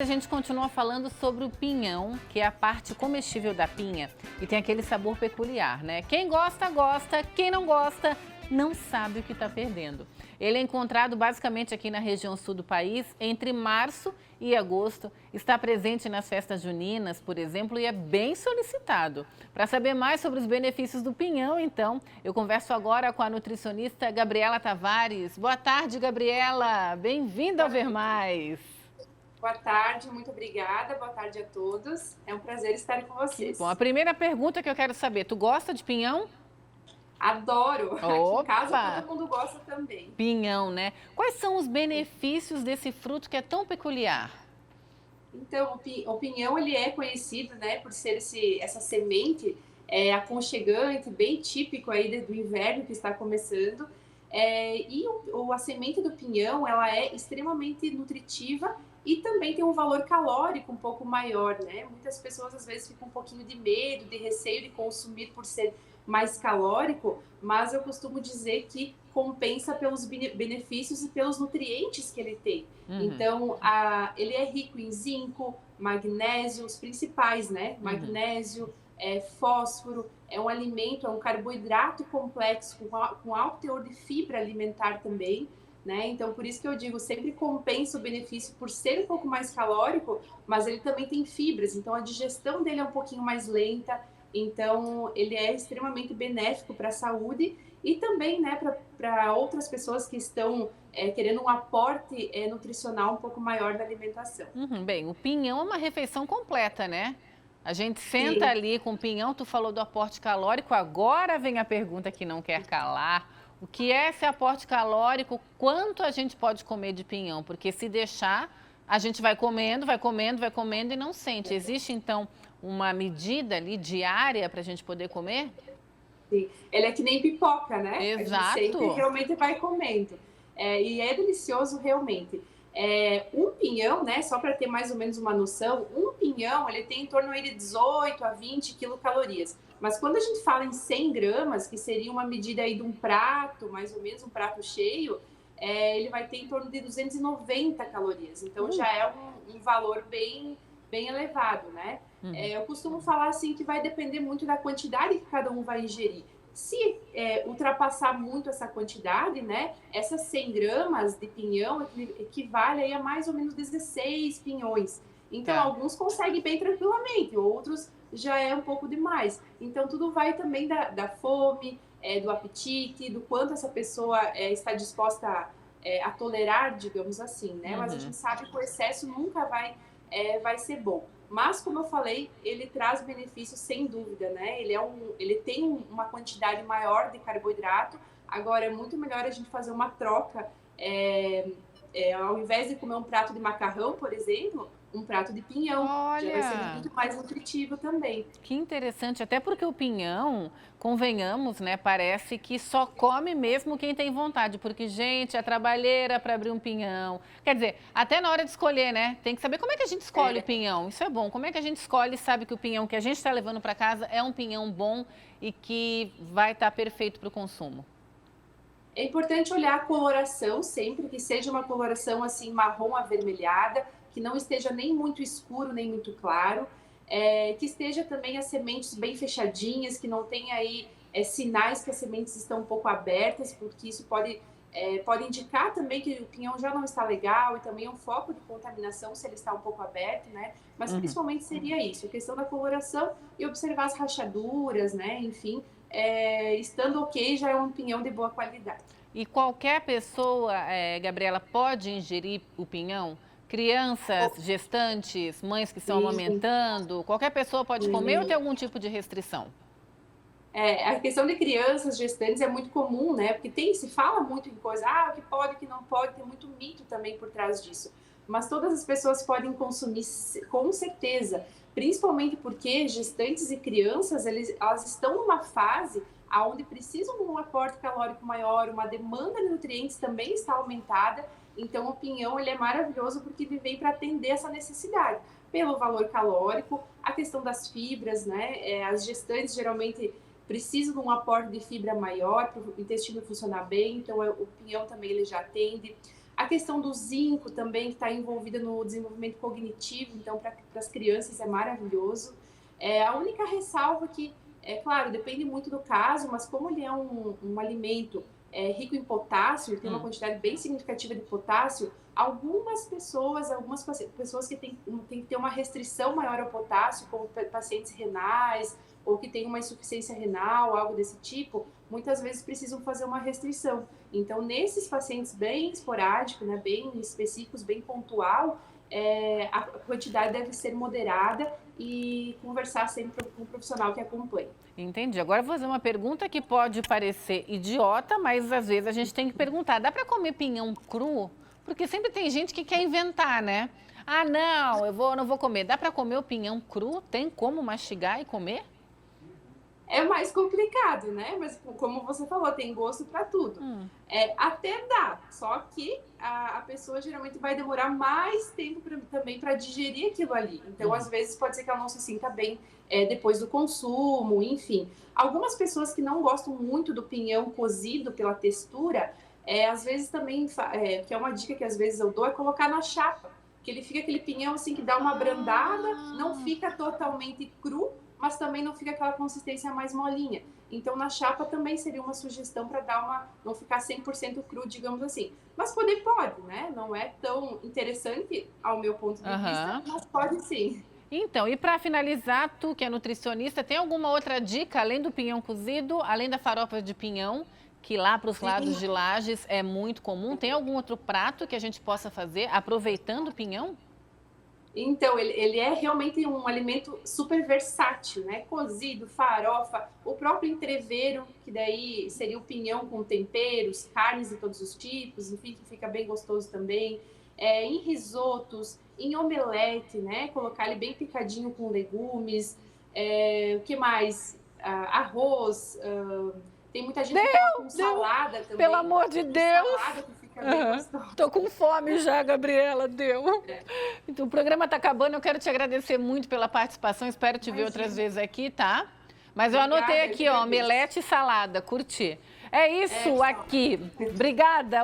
A gente continua falando sobre o pinhão, que é a parte comestível da pinha e tem aquele sabor peculiar, né? Quem gosta, gosta. Quem não gosta, não sabe o que está perdendo. Ele é encontrado basicamente aqui na região sul do país entre março e agosto. Está presente nas festas juninas, por exemplo, e é bem solicitado. Para saber mais sobre os benefícios do pinhão, então, eu converso agora com a nutricionista Gabriela Tavares. Boa tarde, Gabriela. Bem-vinda ao Ver Mais. Boa tarde, muito obrigada. Boa tarde a todos. É um prazer estar com vocês. Bom, a primeira pergunta que eu quero saber, tu gosta de pinhão? Adoro. Aqui em casa Opa! todo mundo gosta também. Pinhão, né? Quais são os benefícios desse fruto que é tão peculiar? Então, o pinhão ele é conhecido, né, por ser essa semente aconchegante, bem típico aí do inverno que está começando. A semente do pinhão ela é extremamente nutritiva e também tem um valor calórico um pouco maior, né? Muitas pessoas às vezes ficam um pouquinho de medo, de receio de consumir por ser mais calórico, mas eu costumo dizer que compensa pelos benefícios e pelos nutrientes que ele tem. Então, ele é rico em zinco, magnésio, os principais, né? Magnésio, fósforo, é um alimento, é um carboidrato complexo com alto teor de fibra alimentar também, né? Então, por isso que eu digo, sempre compensa o benefício por ser um pouco mais calórico, mas ele também tem fibras, então a digestão dele é um pouquinho mais lenta, então ele é extremamente benéfico para a saúde e também, né, para outras pessoas que estão querendo um aporte nutricional um pouco maior da alimentação. Bem, o pinhão é uma refeição completa, né? A gente senta Sim. ali com o pinhão, tu falou do aporte calórico, agora vem a pergunta que não quer calar. O que é esse aporte calórico? Quanto a gente pode comer de pinhão? Porque se deixar, a gente vai comendo, vai comendo, vai comendo e não sente. Existe, então, uma medida ali diária para a gente poder comer? Sim. Ele é que nem pipoca, né? A gente sempre Exato. realmente vai comendo. E é delicioso realmente. Um pinhão, né? Só para ter mais ou menos uma noção, um pinhão ele tem em torno aí de 18 a 20 quilocalorias. Mas quando a gente fala em 100 gramas, que seria uma medida aí de um prato, mais ou menos um prato cheio, ele vai ter em torno de 290 calorias. Então já é um valor bem elevado, né? Eu costumo falar assim que vai depender muito da quantidade que cada um vai ingerir. Se ultrapassar muito essa quantidade, né, essas 100 gramas de pinhão equivale aí a mais ou menos 16 pinhões. Então, Tá. alguns conseguem bem tranquilamente, outros já é um pouco demais. Então, tudo vai também da fome, do apetite, do quanto essa pessoa está disposta a tolerar, digamos assim, né? Mas a gente sabe que o excesso nunca vai ser bom. Mas, como eu falei, ele traz benefícios sem dúvida, né? Ele tem uma quantidade maior de carboidrato. Agora, é muito melhor a gente fazer uma troca. Ao invés de comer um prato de macarrão, por exemplo, um prato de pinhão. Já vai ser Olha, muito mais nutritivo também. que interessante, até porque o pinhão, convenhamos, né, parece que só come mesmo quem tem vontade, porque, gente, a trabalheira para abrir um pinhão. Quer dizer, até na hora de escolher, né, tem que saber como é que a gente escolhe o pinhão. Isso é bom, como é que a gente escolhe e sabe que o pinhão que a gente está levando para casa é um pinhão bom e que vai estar perfeito para o consumo. É importante olhar a coloração sempre, que seja uma coloração assim marrom avermelhada, que não esteja nem muito escuro nem muito claro, que esteja também as sementes bem fechadinhas, que não tenha aí sinais que as sementes estão um pouco abertas, porque isso pode indicar também que o pinhão já não está legal e também é um foco de contaminação se ele está um pouco aberto, né? Mas principalmente seria isso, a questão da coloração e observar as rachaduras, né? Enfim, estando ok, já é um pinhão de boa qualidade. E qualquer pessoa, Gabriela, pode ingerir o pinhão? Crianças, gestantes, mães que estão Sim, amamentando, qualquer pessoa pode comer ou tem sim. algum tipo de restrição? A questão de crianças gestantes é muito comum, né? Porque se fala muito em coisa, o que pode, o que não pode, tem muito mito também por trás disso. Mas todas as pessoas podem consumir com certeza, principalmente porque gestantes e crianças, elas estão numa fase onde precisam de um aporte calórico maior, uma demanda de nutrientes também está aumentada. Então, o pinhão ele é maravilhoso porque ele vem para atender essa necessidade, pelo valor calórico, a questão das fibras, né? As gestantes geralmente precisam de um aporte de fibra maior para o intestino funcionar bem, então o pinhão também ele já atende. A questão do zinco também, que está envolvida no desenvolvimento cognitivo, então para as crianças é maravilhoso. A única ressalva que, claro, depende muito do caso, mas como ele é um alimento rico em potássio, tem uma quantidade bem significativa de potássio, algumas pessoas que têm que ter uma restrição maior ao potássio, como pacientes renais, ou que têm uma insuficiência renal, algo desse tipo, muitas vezes precisam fazer uma restrição. Então, nesses pacientes bem esporádicos, né, bem específicos, bem pontual, a quantidade deve ser moderada e conversar sempre com o profissional que acompanha. Entendi. Agora eu vou fazer uma pergunta que pode parecer idiota, mas às vezes a gente tem que perguntar, dá para comer pinhão cru? Porque sempre tem gente que quer inventar, né? Ah, não, não vou comer. Dá para comer o pinhão cru? Tem como mastigar e comer? É mais complicado, né? Mas como você falou, tem gosto para tudo. Até dá, só que a pessoa geralmente vai demorar mais tempo também para digerir aquilo ali. Então, às vezes, pode ser que ela não se sinta bem depois do consumo, enfim. Algumas pessoas que não gostam muito do pinhão cozido pela textura, às vezes também, que é uma dica que às vezes eu dou, é colocar na chapa. Que ele fica aquele pinhão assim que dá uma abrandada, não fica totalmente cru, mas também não fica aquela consistência mais molinha. Então, na chapa também seria uma sugestão para não ficar 100% cru, digamos assim. Mas pode, né? Não é tão interessante ao meu ponto de vista, mas pode sim. Então, e para finalizar, tu que é nutricionista, tem alguma outra dica, além do pinhão cozido, além da farofa de pinhão, que lá para os lados de Lages é muito comum? Tem algum outro prato que a gente possa fazer aproveitando o pinhão? Então, ele é realmente um alimento super versátil, né? Cozido, farofa, o próprio entrevero, que daí seria o pinhão com temperos, carnes de todos os tipos, enfim, que fica bem gostoso também. Em risotos, em omelete, né? Colocar ele bem picadinho com legumes. O que mais? Arroz. Tem muita gente que coloca com salada também. Pelo amor de Deus! Salada que fica bem gostoso. Tô com fome já, Gabriela, deu. Então, o programa tá acabando, eu quero te agradecer muito pela participação, espero te ver outras vezes aqui, tá? Mas eu anotei aqui, ó, omelete e salada, curti. É isso aqui. Obrigada.